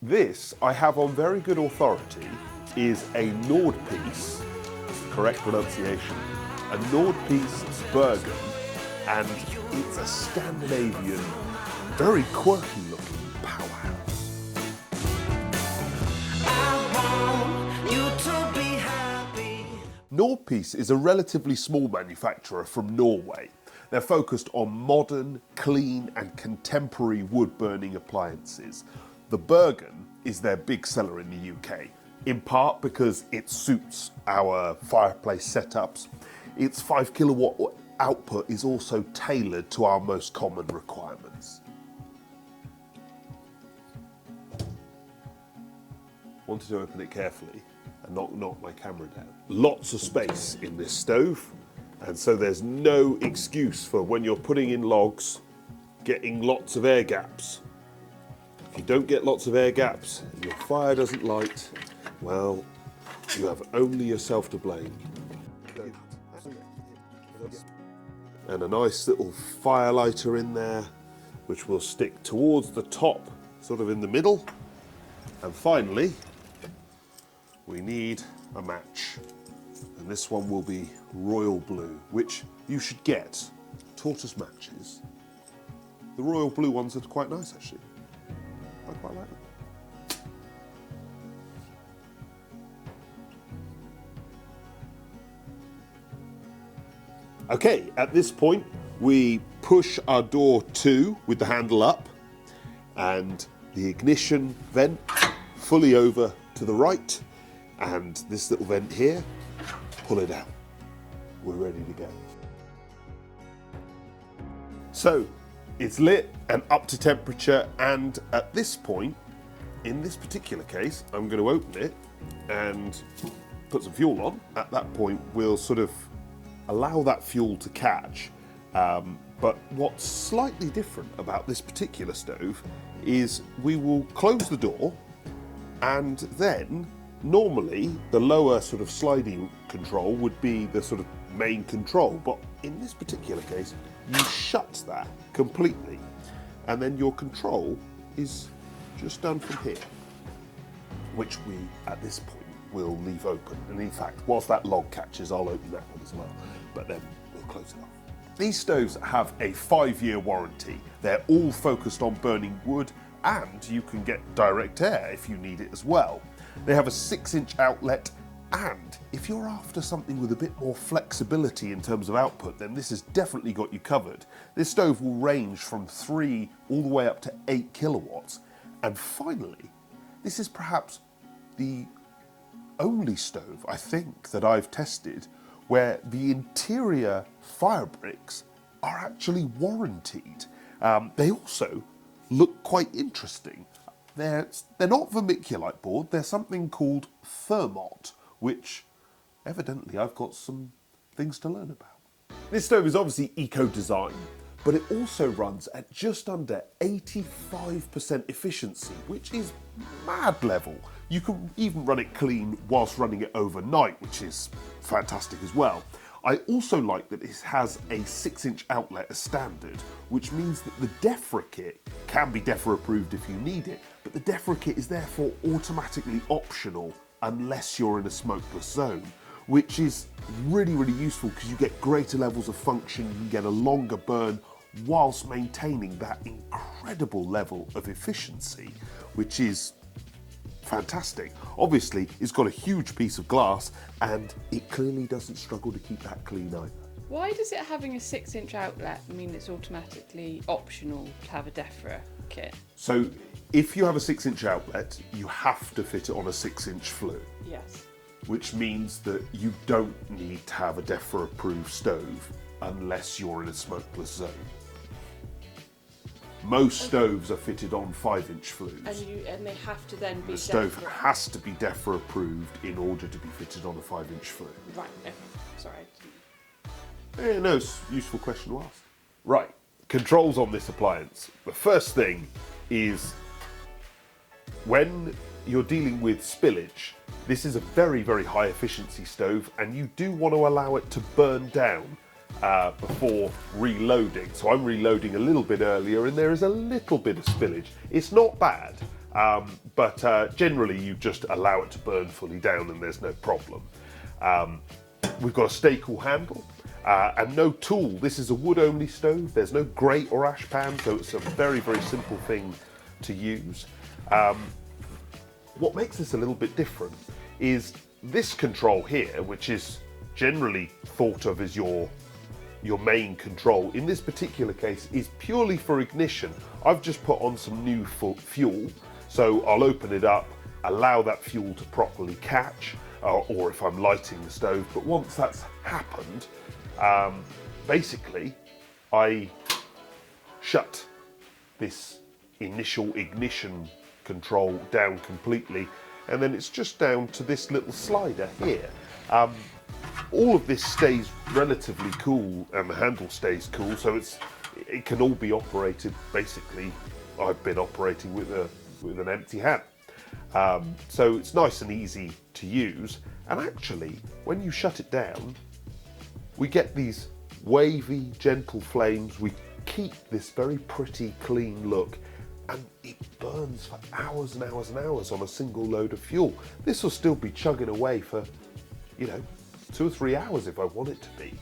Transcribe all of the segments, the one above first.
This, I have on very good authority, is a Nordpeis, correct pronunciation, a Nordpeis Bergen, and it's a Scandinavian, very quirky looking powerhouse. Nordpeis is a relatively small manufacturer from Norway. They're focused on modern, clean and contemporary wood-burning appliances. The Bergen is their big seller in the UK, in part because it suits our fireplace setups. Its 5 kilowatt output is also tailored to our most common requirements. Wanted to open it carefully and not knock my camera down. Lots of space in this stove, and so there's no excuse for when you're putting in logs, getting lots of air gaps. If you don't get lots of air gaps and your fire doesn't light, well, you have only yourself to blame. And a nice little fire lighter in there, which will stick towards the top, sort of in the middle. And finally, we need a match. And this one will be royal blue, which you should get. Tortoise matches. The royal blue ones are quite nice, actually. I quite like them. Okay, at this point, we push our door to with the handle up and the ignition vent fully over to the right, and this little vent here, pull it out. We're ready to go. So it's lit and up to temperature, and at this point, in this particular case, I'm going to open it and put some fuel on. At that point, we'll sort of allow that fuel to catch. But what's slightly different about this particular stove is we will close the door, and then normally the lower sort of sliding control would be the sort of main control, but in this particular case you shut that completely, and then your control is just done from here, which we at this point will leave open. And in fact, whilst that log catches, I'll open that one as well, but then we'll close it off. These stoves have a 5-year warranty. They're all focused on burning wood, and you can get direct air if you need it as well. They have a 6-inch outlet, and if you're after something with a bit more flexibility in terms of output, then this has definitely got you covered. This stove will range from 3 all the way up to 8 kilowatts. And finally, this is perhaps the only stove, I think, that I've tested where the interior fire bricks are actually warranted. They also look quite interesting. They're not vermiculite board, they're something called thermot, which evidently I've got some things to learn about. This stove is obviously eco-design, but it also runs at just under 85% efficiency, which is mad level. You can even run it clean whilst running it overnight, which is fantastic as well. I also like that it has a 6-inch outlet as standard, which means that the DEFRA kit can be DEFRA approved if you need it, but the DEFRA kit is therefore automatically optional unless you're in a smokeless zone, which is really, really useful because you get greater levels of function, you can get a longer burn whilst maintaining that incredible level of efficiency, which is fantastic. Obviously, it's got a huge piece of glass and it clearly doesn't struggle to keep that clean either. Why does it having a 6-inch outlet mean it's automatically optional to have a DEFRA kit? So if you have a 6-inch outlet, you have to fit it on a 6-inch flue. Yes. Which means that you don't need to have a DEFRA approved stove unless you're in a smokeless zone. Most stoves are fitted on 5-inch flues. And they have to then be The stove DEFRA. has to be DEFRA approved in order to be fitted on a 5-inch flue. Right, okay. Sorry. Yeah, no, it's a useful question to ask. Right, controls on this appliance. The first thing is when you're dealing with spillage, this is a very, very high efficiency stove and you do want to allow it to burn down before reloading. So I'm reloading a little bit earlier and there is a little bit of spillage. It's not bad, But generally you just allow it to burn fully down and there's no problem. We've got a stay-cool handle and no tool. This is a wood-only stove. There's no grate or ash pan, so it's a very, very simple thing to use. What makes this a little bit different is this control here, which is generally thought of as your main control. In this particular case is purely for ignition. I've just put on some new fuel, so I'll open it up, allow that fuel to properly catch, or if I'm lighting the stove. But once that's happened, basically I shut this initial ignition control down completely, and then it's just down to this little slider here. All of this stays relatively cool and the handle stays cool, so it can all be operated. Basically, I've been operating with an empty hand. So it's nice and easy to use, and actually when you shut it down we get these wavy, gentle flames. We keep this very pretty, clean look, and it burns for hours and hours and hours on a single load of fuel. This will still be chugging away for, 2 or 3 hours if I want it to be.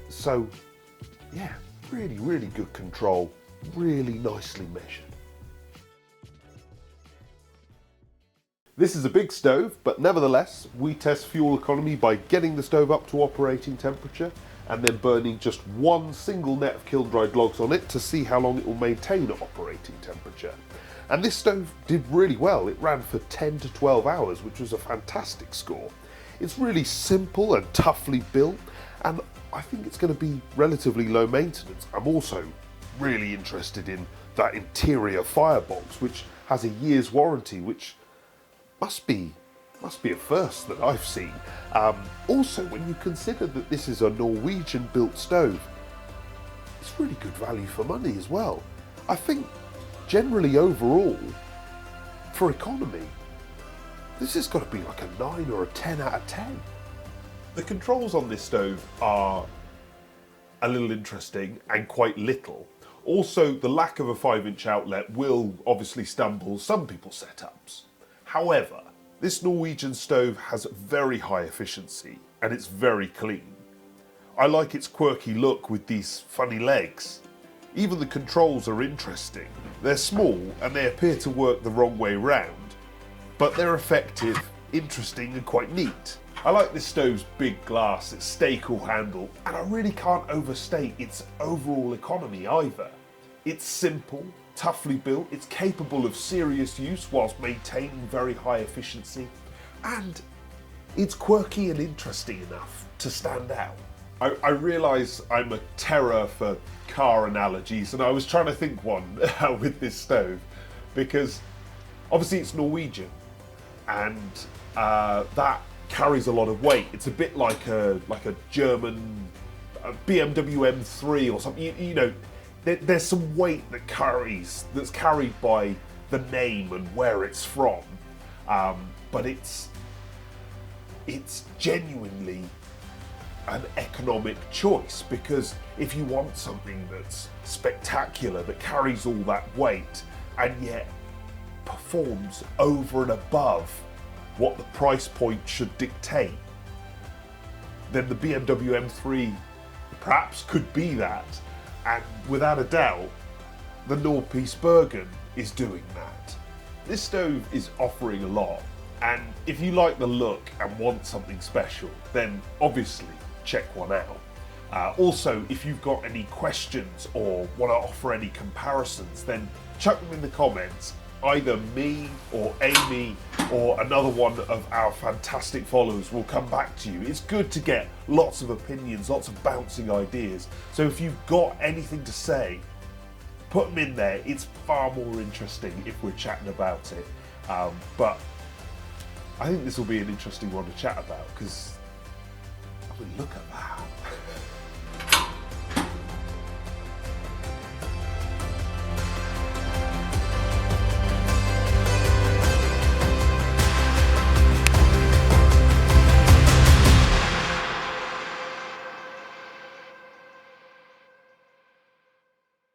So yeah, really, really good control, really nicely measured. This is a big stove, but nevertheless, we test fuel economy by getting the stove up to operating temperature and then burning just one single net of kiln-dried logs on it to see how long it will maintain at operating temperature. And this stove did really well. It ran for 10 to 12 hours, which was a fantastic score. It's really simple and toughly built, and I think it's going to be relatively low maintenance. I'm also really interested in that interior firebox, which has a year's warranty, which must be a first that I've seen. Also, when you consider that this is a Norwegian built stove, it's really good value for money as well. I think generally overall, for economy, this has got to be like a 9 or a 10 out of 10. The controls on this stove are a little interesting and quite little. Also, the lack of a 5-inch outlet will obviously stumble some people's setups. However, this Norwegian stove has very high efficiency and it's very clean. I like its quirky look with these funny legs. Even the controls are interesting. They're small and they appear to work the wrong way round, but they're effective, interesting and quite neat. I like this stove's big glass, its stay-cool handle, and I really can't overstate its overall economy either. It's simple, toughly built, it's capable of serious use whilst maintaining very high efficiency, and it's quirky and interesting enough to stand out. I realise I'm a terror for car analogies, and I was trying to think one with this stove, because obviously it's Norwegian, and that carries a lot of weight. It's a bit like a German BMW M3 or something. There's some weight that's carried by the name and where it's from, but it's genuinely an economic choice, because if you want something that's spectacular, that carries all that weight and yet performs over and above what the price point should dictate, then the BMW M3 perhaps could be that. And without a doubt, the Nordpeis Bergen is doing that. This stove is offering a lot, and if you like the look and want something special, then obviously check one out. Also, if you've got any questions or want to offer any comparisons, then chuck them in the comments. Either me or Amy or another one of our fantastic followers will come back to you. It's good to get lots of opinions, lots of bouncing ideas. So if you've got anything to say, put them in there. It's far more interesting if we're chatting about it. But I think this will be an interesting one to chat about, because I mean, look at that.